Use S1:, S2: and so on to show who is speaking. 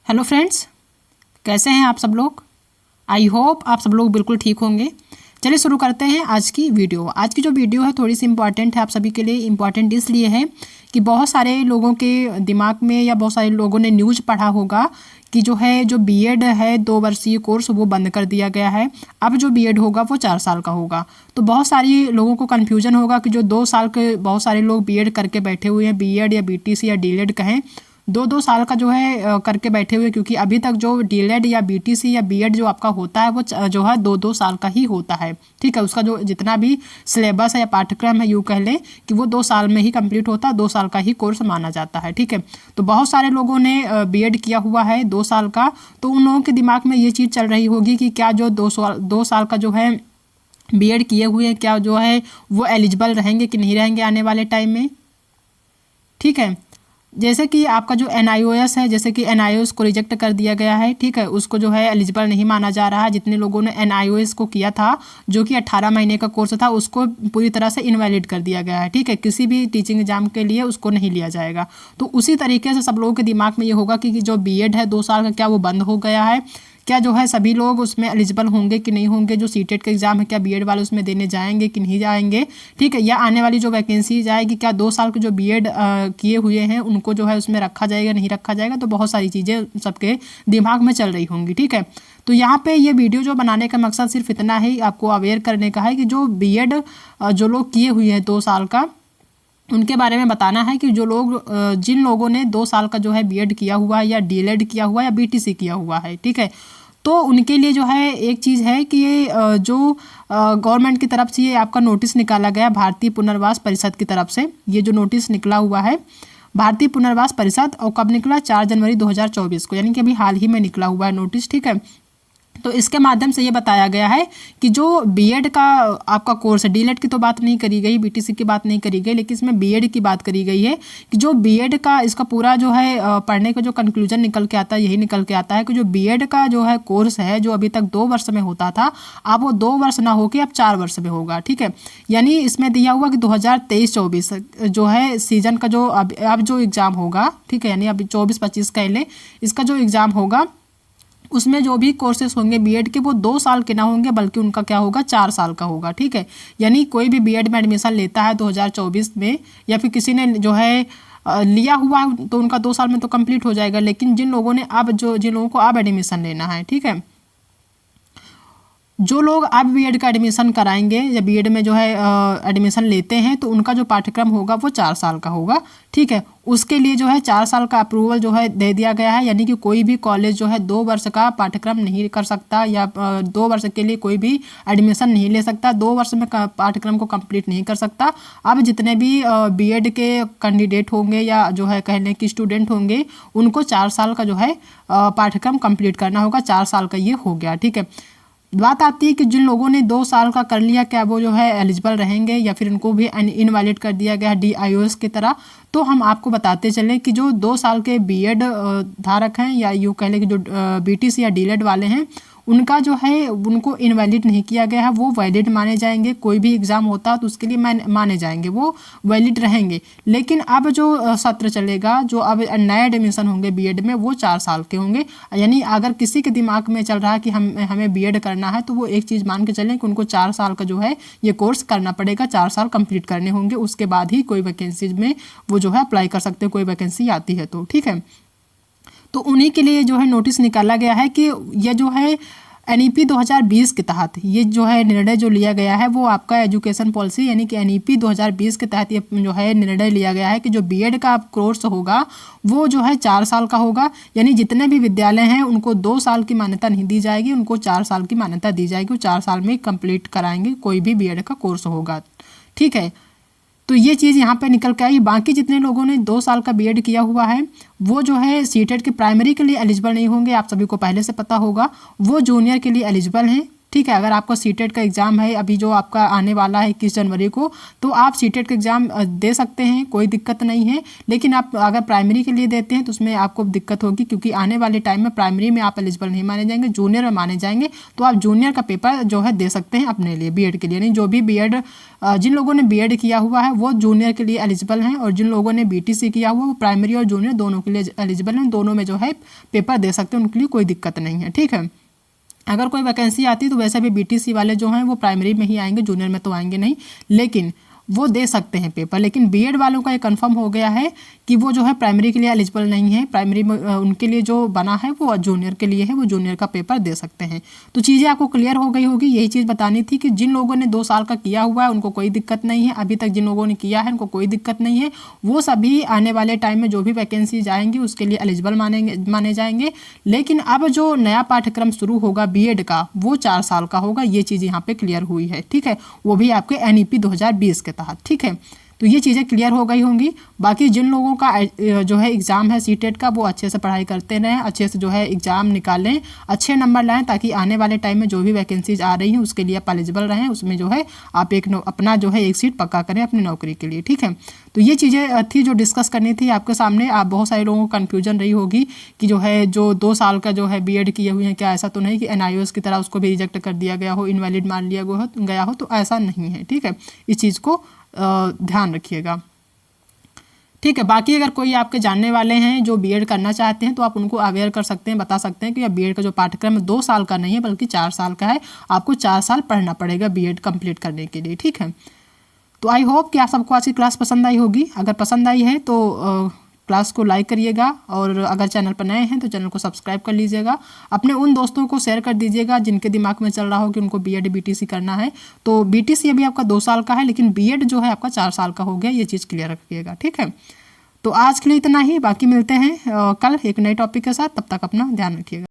S1: Hello friends, कैसे हैं आप सब लोग। आई होप आप सब लोग बिल्कुल ठीक होंगे। चलिए शुरू करते हैं आज की वीडियो। आज की जो वीडियो है थोड़ी सी इम्पॉर्टेंट है आप सभी के लिए। इम्पॉर्टेंट इसलिए है कि बहुत सारे लोगों के दिमाग में या बहुत सारे लोगों ने न्यूज़ पढ़ा होगा कि जो बीएड है 2 वर्षीय कोर्स वो बंद कर दिया गया है। अब जो बीएड होगा वो 4 साल का होगा। तो बहुत सारी लोगों को कन्फ्यूजन होगा कि जो 2 साल के बहुत सारे लोग बीएड करके बैठे हुए हैं, बीएड या बीटीसी या डीएलएड कहें, 2-2 साल का जो है करके बैठे हुए, क्योंकि अभी तक जो डीएलएड या बीटीसी या बीएड जो आपका होता है वो जो है 2-2 साल का ही होता है। ठीक है, उसका जो जितना भी सिलेबस है या पाठ्यक्रम है यूँ कह लें कि वो 2 साल में ही कंप्लीट होता है, 2 साल का ही कोर्स माना जाता है। ठीक है, तो बहुत सारे लोगों ने बीएड किया हुआ है 2 साल का, तो उन लोगों के दिमाग में ये चीज़ चल रही होगी कि क्या जो 2 साल का जो है बीएड किए हुए हैं क्या जो है वो एलिजिबल रहेंगे कि नहीं रहेंगे आने वाले टाइम में। ठीक है, जैसे कि आपका जो एनआईओएस है, जैसे कि एनआईओएस को रिजेक्ट कर दिया गया है। ठीक है, उसको जो है एलिजिबल नहीं माना जा रहा है। जितने लोगों ने एनआईओएस को किया था जो कि 18 महीने का कोर्स था उसको पूरी तरह से इनवैलिड कर दिया गया है। ठीक है, किसी भी टीचिंग एग्जाम के लिए उसको नहीं लिया जाएगा। तो उसी तरीके से सब लोगों के दिमाग में ये होगा कि जो बीएड है 2 साल का क्या वो बंद हो गया है, क्या जो है सभी लोग उसमें एलिजिबल होंगे कि नहीं होंगे। जो सीटेट का एग्ज़ाम है क्या बीएड वाले उसमें देने जाएंगे कि नहीं जाएंगे। ठीक है, या आने वाली जो वैकेंसी जाएगी क्या 2 साल के जो बीएड किए हुए हैं उनको जो है उसमें रखा जाएगा नहीं रखा जाएगा। तो बहुत सारी चीज़ें सबके दिमाग में चल रही होंगी। ठीक है, तो यहाँ पे ये वीडियो जो बनाने का मकसद सिर्फ इतना ही आपको अवेयर करने का है कि जो बीएड जो लोग किए हुए हैं 2 साल का, उनके बारे में बताना है कि जो लोग जिन लोगों ने 2 साल का जो है बीएड किया हुआ है या डीएलएड किया हुआ है या बीटीसी किया हुआ है। ठीक है, तो उनके लिए जो है एक चीज़ है कि ये जो गवर्नमेंट की तरफ से ये आपका नोटिस निकाला गया भारतीय पुनर्वास परिषद की तरफ से, ये जो नोटिस निकला हुआ है भारतीय पुनर्वास परिषद, और कब निकला 4 जनवरी 2024 को, यानी कि अभी हाल ही में निकला हुआ है नोटिस। ठीक है, तो इसके माध्यम से ये बताया गया है कि जो बीएड का आपका कोर्स है, डीएलएड की तो बात नहीं करी गई, बीटीसी की बात नहीं करी गई, लेकिन इसमें बीएड की बात करी गई है कि जो बीएड का इसका पूरा जो है पढ़ने का जो कंक्लूजन निकल के आता है यही निकल के आता है कि जो बीएड का जो है कोर्स है जो अभी तक 2 वर्ष में होता था अब वो 2 वर्ष ना होकर अब 4 वर्ष में होगा। ठीक है, यानी इसमें दिया हुआ कि 2023-24 जो है सीजन का जो अब जो एग्ज़ाम होगा, ठीक है, यानी अभी 24-25 कह लें, इसका जो एग्ज़ाम होगा उसमें जो भी कोर्सेज होंगे बीएड के वो 2 साल के ना होंगे बल्कि उनका क्या होगा 4 साल का होगा। ठीक है, यानी कोई भी बीएड में एडमिशन लेता है 2024 में या फिर किसी ने जो है लिया हुआ है तो उनका 2 साल में तो कंप्लीट हो जाएगा। लेकिन जिन लोगों ने जिन लोगों को अब एडमिशन लेना है, ठीक है, जो लोग अब बीएड का एडमिशन कराएंगे या बीएड में जो है एडमिशन लेते हैं तो उनका जो पाठ्यक्रम होगा वो 4 साल का होगा। ठीक है, उसके लिए जो है 4 साल का अप्रूवल जो है दे दिया गया है, यानी कि कोई भी कॉलेज जो है 2 वर्ष का पाठ्यक्रम नहीं कर सकता या 2 वर्ष के लिए कोई भी एडमिशन नहीं ले सकता, 2 वर्ष में पाठ्यक्रम को कंप्लीट नहीं कर सकता। अब जितने भी बीएड के कैंडिडेट होंगे या जो है कहने की स्टूडेंट होंगे उनको 4 साल का जो है पाठ्यक्रम कंप्लीट करना होगा, 4 साल का ये हो गया। ठीक है, बात आती है कि जिन लोगों ने 2 साल का कर लिया क्या वो जो है एलिजिबल रहेंगे या फिर उनको भी इनवैलिड कर दिया गया डीआईओएस की तरह। तो हम आपको बताते चलें कि जो 2 साल के बीएड धारक हैं या यूँ कह लें कि जो बीटीसी या डीएलएड वाले हैं उनका जो है उनको इनवैलिड नहीं किया गया है, वो वैलिड माने जाएंगे। कोई भी एग्ज़ाम होता है तो उसके लिए माने जाएंगे, वो वैलिड रहेंगे। लेकिन अब जो सत्र चलेगा, जो अब नए एडमिशन होंगे बीएड में वो 4 साल के होंगे। यानी अगर किसी के दिमाग में चल रहा है कि हमें बीएड करना है तो वो एक चीज़ मान के चलें कि उनको 4 साल का जो है ये कोर्स करना पड़ेगा, 4 साल कंप्लीट करने होंगे, उसके बाद ही कोई वैकेंसी में वो जो है अप्लाई कर सकते हैं, कोई वैकेंसी आती है तो। ठीक है, तो उन्हीं के लिए जो है नोटिस निकाला गया है कि यह जो है एनईपी 2020 के तहत ये जो है निर्णय जो लिया गया है वो आपका एजुकेशन पॉलिसी यानी कि एनईपी 2020 के तहत ये जो है निर्णय लिया गया है कि जो बीएड का कोर्स होगा वो जो है 4 साल का होगा। यानी जितने भी विद्यालय हैं उनको 2 साल की मान्यता नहीं दी जाएगी, उनको 4 साल की मान्यता दी जाएगी, वो 4 साल में कंप्लीट कराएंगे कोई भी बीएड का कोर्स होगा। ठीक है, तो ये चीज़ यहाँ पे निकल के आई। बाकी जितने लोगों ने 2 साल का बीएड किया हुआ है वो जो है सीटेट के प्राइमरी के लिए एलिजिबल नहीं होंगे, आप सभी को पहले से पता होगा, वो जूनियर के लिए एलिजिबल हैं। ठीक है। अगर आपका सीटेट का एग्ज़ाम है अभी जो आपका आने वाला है 21 जनवरी को, तो आप सीटेट का एग्ज़ाम दे सकते हैं, कोई दिक्कत नहीं है। लेकिन आप अगर प्राइमरी के लिए देते हैं तो उसमें आपको दिक्कत होगी, क्योंकि आने वाले टाइम में प्राइमरी में आप एलिजिबल नहीं माने जाएंगे, जूनियर में माने जाएंगे। तो आप जूनियर का पेपर जो है दे सकते हैं अपने लिए, बीएड के लिए नहीं। जो भी बीएड जिन लोगों ने बीएड किया हुआ है वो जूनियर के लिए एलिजिबल हैं, और जिन लोगों ने बीटीसी किया हुआ वो प्राइमरी और जूनियर दोनों के लिए एलिजिबल हैं, दोनों में जो है पेपर दे सकते हैं, उनके लिए कोई दिक्कत नहीं है, ठीक है। अगर कोई वैकेंसी आती है तो वैसे भी बीटीसी वाले जो हैं वो प्राइमरी में ही आएंगे, जूनियर में तो आएंगे नहीं, लेकिन वो दे सकते हैं पेपर। लेकिन बीएड वालों का ये कंफर्म हो गया है कि वो जो है प्राइमरी के लिए एलिजिबल नहीं है, प्राइमरी में उनके लिए जो बना है वो जूनियर के लिए है, वो जूनियर का पेपर दे सकते हैं। तो चीज़ें आपको क्लियर हो गई होगी। यही चीज़ बतानी थी कि जिन लोगों ने 2 साल का किया हुआ है उनको कोई दिक्कत नहीं है, अभी तक जिन लोगों ने किया है उनको कोई दिक्कत नहीं है, वो सभी आने वाले टाइम में जो भी वैकेंसीज आएंगी उसके लिए एलिजिबल माने जाएंगे। लेकिन अब जो नया पाठ्यक्रम शुरू होगा बीएड का, वो 4 साल का होगा, ये चीज़ यहाँ पे क्लियर हुई है, ठीक है। वो भी आपके NEP 2020 के तहत, ठीक है। तो ये चीज़ें क्लियर हो गई होंगी। बाकी जिन लोगों का जो है एग्ज़ाम है सीटेट का, वो अच्छे से पढ़ाई करते रहें, अच्छे से जो है एग्ज़ाम निकालें, अच्छे नंबर लाएं, ताकि आने वाले टाइम में जो भी वैकेंसीज आ रही हैं उसके लिए आप एलिजिबल रहें, उसमें जो है आप अपना जो है एक सीट पक्का करें अपनी नौकरी के लिए, ठीक है। तो ये चीज़ें थी जो डिस्कस करनी थी आपके सामने। आप बहुत सारे लोगों को कन्फ्यूजन रही होगी कि जो है जो 2 साल का जो है बीएड किए हुए हैं, क्या ऐसा तो नहीं कि NIOS की तरह उसको भी रिजेक्ट कर दिया गया हो, इनवैलिड मान लिया गया हो, तो ऐसा नहीं है, ठीक है। इस चीज़ को ध्यान रखिएगा, ठीक है। बाकी अगर कोई आपके जानने वाले हैं जो बीएड करना चाहते हैं तो आप उनको अवेयर कर सकते हैं, बता सकते हैं कि बीएड का जो पाठ्यक्रम है 2 साल का नहीं है बल्कि 4 साल का है, आपको 4 साल पढ़ना पड़ेगा बीएड कंप्लीट करने के लिए, ठीक है। तो आई होप कि आप सबको आज की क्लास पसंद आई होगी। अगर पसंद आई है तो क्लास को लाइक करिएगा, और अगर चैनल पर नए हैं तो चैनल को सब्सक्राइब कर लीजिएगा। अपने उन दोस्तों को शेयर कर दीजिएगा जिनके दिमाग में चल रहा हो कि उनको बीएड बीटीसी करना है। तो बीटीसी अभी आपका 2 साल का है, लेकिन बीएड जो है आपका 4 साल का हो गया, ये चीज़ क्लियर रखिएगा, ठीक है। तो आज के लिए इतना ही, बाकी मिलते हैं कल एक नए टॉपिक के साथ। तब तक अपना ध्यान रखिएगा।